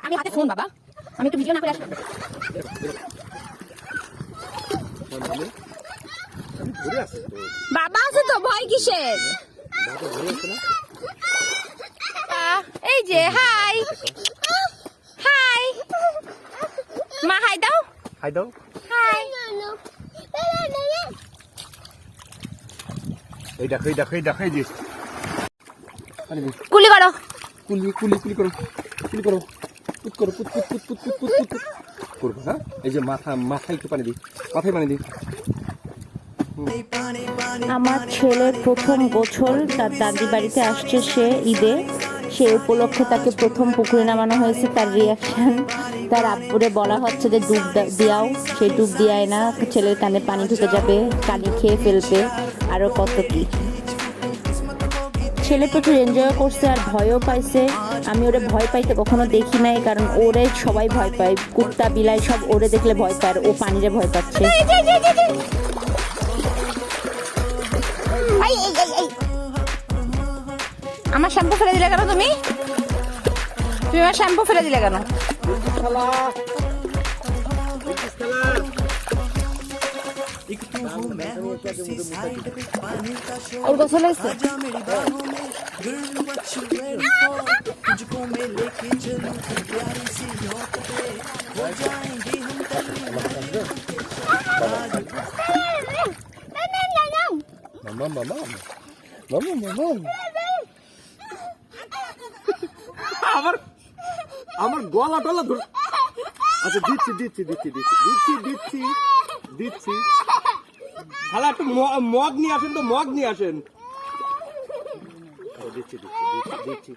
আমি হাতে ফোন বাবা, আমি একটু ভিডিও না করে আসলাম। বাবা আছে তো, ভয় কিসের? এই যে হাই হাই মা, হাই দাও, হাই দাও, হাই। এই দেখো, এই দেখো, এই দেখো, এই যে কুলি করো, কুলি কুলি কুলি করো, কুলি করো, পুত করো, পুত পুত পুত পুত পুত পুত পুত করবো। হ্যাঁ, এই যে মাথায় একটু পানি দিই, মাথায় পানি দিই। আমার ছেলের প্রথম বছর তার দাদি বাড়িতে আসছে সে ঈদে, সেই উপলক্ষে তাকে প্রথম পুকুরে নামানো হয়েছে। তার রিয়াকশন, তার আব্বুরে বলা হচ্ছে যে ডুব দিয়াও, সে ডুব দিয়ায় না, ছেলের কানে পানি ঢুকে যাবে, কানি খেয়ে ফেলবে, আরও কত কি। ছেলে প্রচুর এনজয় করছে আর ভয়ও পাইছে। আমি ওরে ভয় পাইতে কখনো দেখি নাই, কারণ ওরে সবাই ভয় পায়, কুত্তা বিলাই সব ওরে দেখলে ভয় পায়, আর ও পানিরে ভয় পাচ্ছে। আমার শ্যাম্পু ফেলে দিলে কেন তুমি? তুমি আমার শ্যাম্পু ফেলে দিলে কেন? ওর গোসল হয়েছে? মামা মামা মামা মামা, আমার গলা টলা ধর। আচ্ছা, দিচ্ছি দিচ্ছি দিচ্ছি দিচ্ছি দিচ্ছি দিচ্ছি দিচ্ছি। খালা একটু মগ নিয়ে আসেন তো, মগ নিয়ে আসেন। দিচ্ছি দিচ্ছি দিচ্ছি দিচ্ছি।